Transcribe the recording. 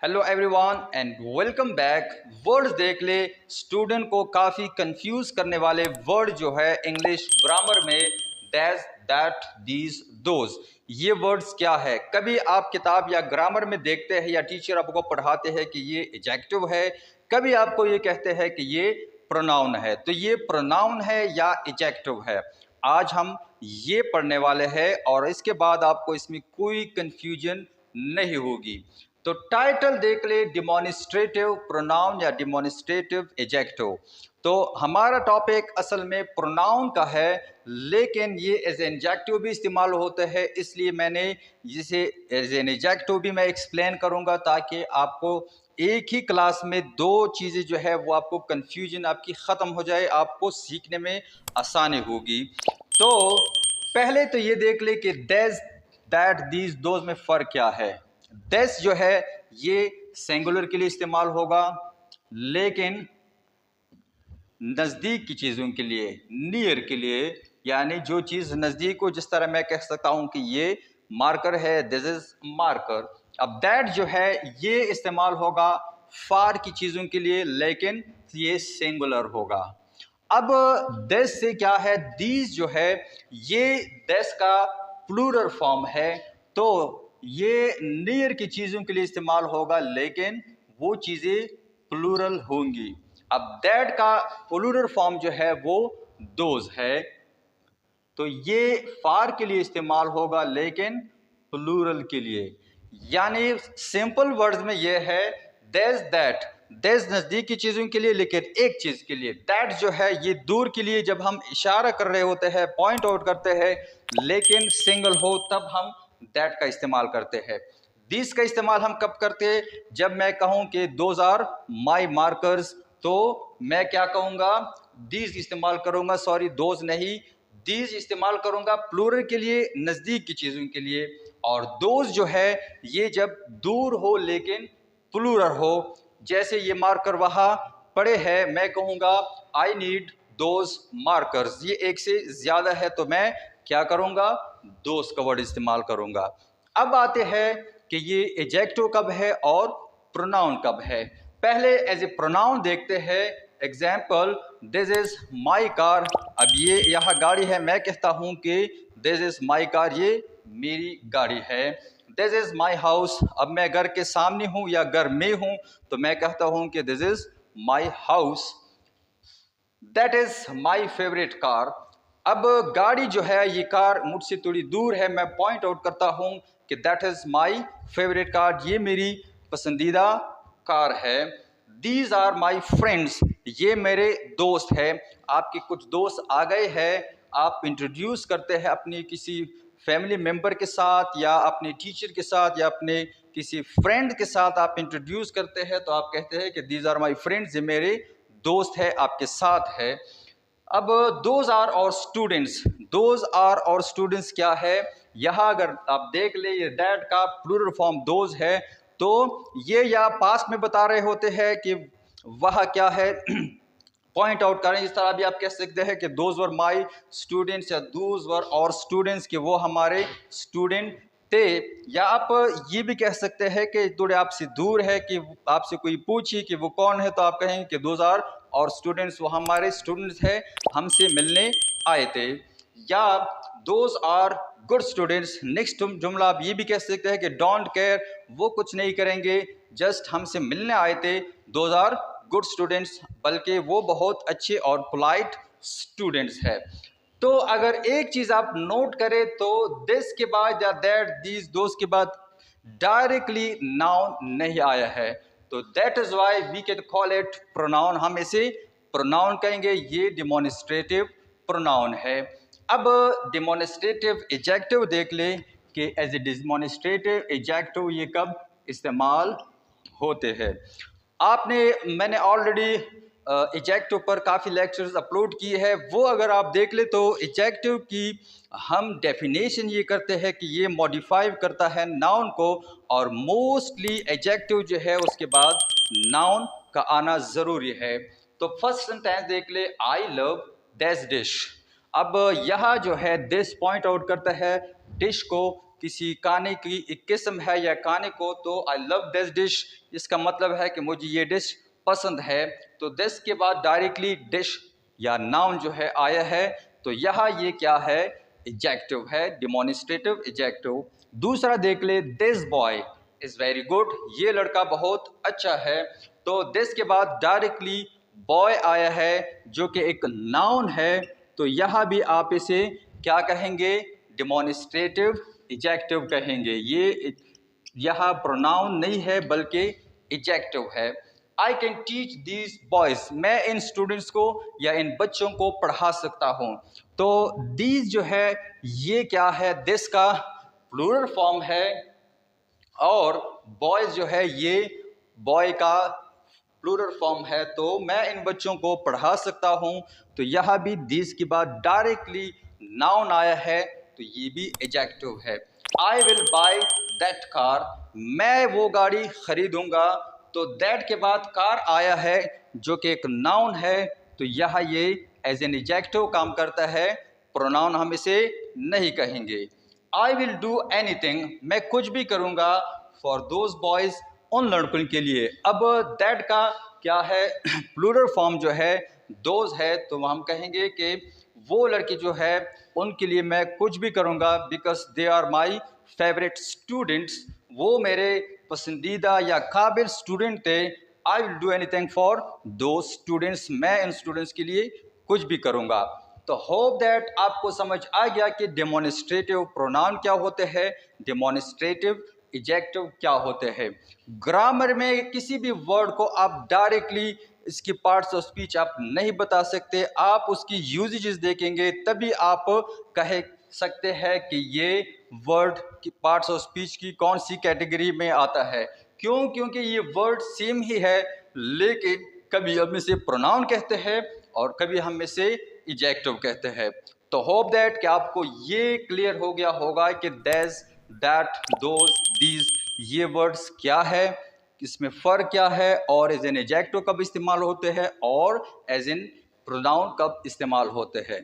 Hello everyone and welcome back. Words देख ले, student को काफ़ी कंफ्यूज करने वाले वर्ड जो है इंग्लिश ग्रामर में दैट, दैट, दीज, दोज, ये वर्ड्स क्या है। कभी आप किताब या ग्रामर में देखते हैं या टीचर आपको पढ़ाते हैं कि ये एडजेक्टिव है, कभी आपको ये कहते हैं कि ये प्रोनाउन है। तो ये प्रोनाउन है या एडजेक्टिव है, आज हम ये पढ़ने वाले हैं और इसके बाद आपको इसमें कोई कंफ्यूजन नहीं होगी। तो टाइटल देख ले, डिमॉन्स्ट्रेटिव प्रोनाउन या डिमॉन्स्ट्रेटिव एडजेक्टिव। तो हमारा टॉपिक असल में प्रोनाउन का है, लेकिन ये एज एन एडजेक्टिव भी इस्तेमाल होते हैं, इसलिए मैंने जिसे एज एन एडजेक्टिव भी मैं एक्सप्लेन करूंगा ताकि आपको एक ही क्लास में दो चीज़ें जो है वो आपको कंफ्यूजन आपकी ख़त्म हो जाए, आपको सीखने में आसानी होगी। तो पहले तो ये देख ले कि दैट, दैट, दीज, दोज में फ़र्क क्या है। दिस जो है ये सिंगुलर के लिए इस्तेमाल होगा, लेकिन नज़दीक की चीज़ों के लिए, नियर के लिए, यानी जो चीज़ नज़दीक हो, जिस तरह मैं कह सकता हूं कि ये मार्कर है, दिस इज मार्कर। अब दैट जो है ये इस्तेमाल होगा फार की चीज़ों के लिए, लेकिन ये सिंगुलर होगा। अब दिस से क्या है, दीज जो है ये दिस का प्लूरल फॉर्म है, तो ये नियर की चीज़ों के लिए इस्तेमाल होगा, लेकिन वो चीज़ें प्लूरल होंगी। अब दैट का प्लूरल फॉर्म जो है वो दोज है, तो ये फार के लिए इस्तेमाल होगा, लेकिन प्लूरल के लिए। यानी सिंपल वर्ड्स में ये है देस, दैट, देस नज़दीक की चीज़ों के लिए, लेकिन एक चीज़ के लिए। दैट जो है ये दूर के लिए, जब हम इशारा कर रहे होते हैं, पॉइंट आउट करते हैं, लेकिन सिंगल हो तब हम दैट का इस्तेमाल करते हैं। दिस का इस्तेमाल हम कब करते हैं, जब मैं कहूं कि दोज आर माई मार्कर्स, तो मैं क्या कहूंगा, दिस इस्तेमाल करूंगा, सॉरी दोज नहीं, दिस इस्तेमाल करूंगा प्लूरल के लिए, नज़दीक की चीज़ों के लिए। और दोज जो है ये जब दूर हो लेकिन प्लूरल हो, जैसे ये मार्कर वहाँ पड़े हैं, मैं कहूँगा आई नीड दोज मार्कर्स, ये एक से ज़्यादा है, तो मैं क्या करूँगा, दोज का वर्ड इस्तेमाल करूँगा। अब आते हैं कि ये एडजेक्टिव कब है और प्रोनाउन कब है। पहले एज ए प्रोनाउन देखते हैं। Example, this is my car. अब ये यहाँ गाड़ी है, मैं कहता हूँ कि दिस इज माई कार, ये मेरी गाड़ी है। This is my house. अब मैं घर के सामने हूँ या घर में हूँ, तो मैं कहता हूँ कि this is my house. That is my favourite car. अब गाड़ी जो है, ये कार मुझसे थोड़ी दूर है, मैं पॉइंट आउट करता हूँ कि that is my favourite car, ये मेरी पसंदीदा कार है। दीज आर माई फ्रेंड्स, ये मेरे दोस्त हैं। आपके कुछ दोस्त आ गए हैं, आप इंट्रोड्यूस करते हैं अपनी किसी फैमिली मेम्बर के साथ या अपने टीचर के साथ या अपने किसी फ्रेंड के साथ आप इंट्रोड्यूस करते हैं, तो आप कहते हैं कि दीज आर माई फ्रेंड्स, ये मेरे दोस्त है, आपके साथ है। अब दोज आर और स्टूडेंट्स, दोज आर और स्टूडेंट्स क्या है, यहाँ अगर आप देख ले ये दैट का प्लूरल फॉर्म दोज है, तो ये या पास्ट में बता रहे होते हैं कि वह क्या है, पॉइंट आउट करें। इस तरह भी आप कह सकते हैं कि दोज वर माई स्टूडेंट्स या दोज वर और स्टूडेंट्स, कि वो हमारे स्टूडेंट थे। या आप ये भी कह सकते हैं कि थोड़े आपसे दूर है, कि आपसे कोई पूछे कि वो कौन है, तो आप कहेंगे कि दोज आर और स्टूडेंट्स, वो हमारे स्टूडेंट्स हैं, हमसे मिलने आए थे। या those are good students. Next जुमला आप ये भी कह सकते हैं कि डोंट केयर, वो कुछ नहीं करेंगे, जस्ट हमसे मिलने आए थे, दोज आर गुड स्टूडेंट्स, बल्कि वो बहुत अच्छे और पोलाइट स्टूडेंट्स है। तो अगर एक चीज़ आप नोट करें, तो दिस के बाद या दैट, दीज, दोज के बाद डायरेक्टली नाउन नहीं आया है, तो that is why we can call it pronoun, हम इसे प्रोनाउन कहेंगे, ये डिमॉन्स्ट्रेटिव प्रोनाउन है। अब डिमॉन्स्ट्रेटिव एडजेक्टिव देख ले कि एज ए डिमॉन्स्ट्रेटिव एडजेक्टिव ये कब इस्तेमाल होते हैं। मैंने ऑलरेडी एडजेक्टिव पर काफ़ी लेक्चर्स अपलोड किए हैं, वो अगर आप देख ले तो एडजेक्टिव की हम डेफिनेशन ये करते हैं कि ये मॉडिफाई करता है नाउन को, और मोस्टली एडजेक्टिव जो है उसके बाद नाउन का आना ज़रूरी है। तो फर्स्ट सेंटेंस देख ले, आई लव दिस डिश। अब यहाँ जो है दिस पॉइंट आउट करता है डिश को, किसी खाने की एक किस्म है या खाने को, तो आई लव दिस डिश, इसका मतलब है कि मुझे ये डिश पसंद है। तो दिस के बाद डायरेक्टली डिश या नाउन जो है आया है, तो यहाँ ये क्या है, एडजेक्टिव है, डेमोनिस्ट्रेटिव एडजेक्टिव। दूसरा देख ले, this boy is very good, ये लड़का बहुत अच्छा है। तो दिस के बाद डायरेक्टली बॉय आया है जो कि एक नाउन है, तो यहाँ भी आप इसे क्या कहेंगे, डेमोनिस्ट्रेटिव एडजेक्टिव कहेंगे। ये यहाँ प्रोनाउन नहीं है बल्कि एडजेक्टिव है। I can teach these boys, मैं इन स्टूडेंट्स को या इन बच्चों को पढ़ा सकता हूँ। तो दीज जो है ये क्या है, दिस का प्लूरल फॉर्म है, और बॉयज जो है ये बॉय का प्लूरल फॉर्म है। तो मैं इन बच्चों को पढ़ा सकता हूँ, तो यहाँ भी दिस के बाद डायरेक्टली नाउन आया है, तो ये भी एडजेक्टिव है। I will by that car, मैं वो गाड़ी खरीदूंगा, तो दैट के बाद कार आया है जो कि एक नाउन है, तो यहाँ ये एज एन एडजेक्टिव काम करता है, प्रोनाउन हम इसे नहीं कहेंगे। आई विल डू एनीथिंग, मैं कुछ भी करूँगा, फॉर दोज बॉयज, उन लड़कों के लिए। अब दैट का क्या है, प्लूरल फॉर्म जो है दोज है, तो हम कहेंगे कि वो लड़के जो है उनके लिए मैं कुछ भी करूँगा, because they are my favourite students, वो मेरे पसंदीदा या काबिल स्टूडेंट थे। I will do anything for those students, मैं इन स्टूडेंट्स के लिए कुछ भी करूँगा। तो होप दैट आपको समझ आ गया कि डेमोनिस्ट्रेटिव प्रोनाउन क्या होते हैं, डेमोनिस्ट्रेटिव एडजेक्टिव क्या होते हैं। ग्रामर में किसी भी वर्ड को आप डायरेक्टली इसकी पार्ट्स ऑफ स्पीच आप नहीं बता सकते, आप उसकी यूजेजेस देखेंगे तभी आप कह सकते हैं कि ये वर्ड की पार्ट्स ऑफ स्पीच की कौन सी कैटेगरी में आता है। क्यों? क्योंकि ये वर्ड सेम ही है, लेकिन कभी हम इसे प्रोनाउन कहते हैं और कभी हम इसे एडजेक्टिव कहते हैं। तो होप दैट कि आपको ये क्लियर हो गया होगा कि दैज, दैट, दोज, दीज, ये वर्ड्स क्या है, इसमें फ़र्क क्या है, और एज एन एडजेक्टिव कब इस्तेमाल होते हैं और एज एन प्रोनाउन कब इस्तेमाल होते हैं।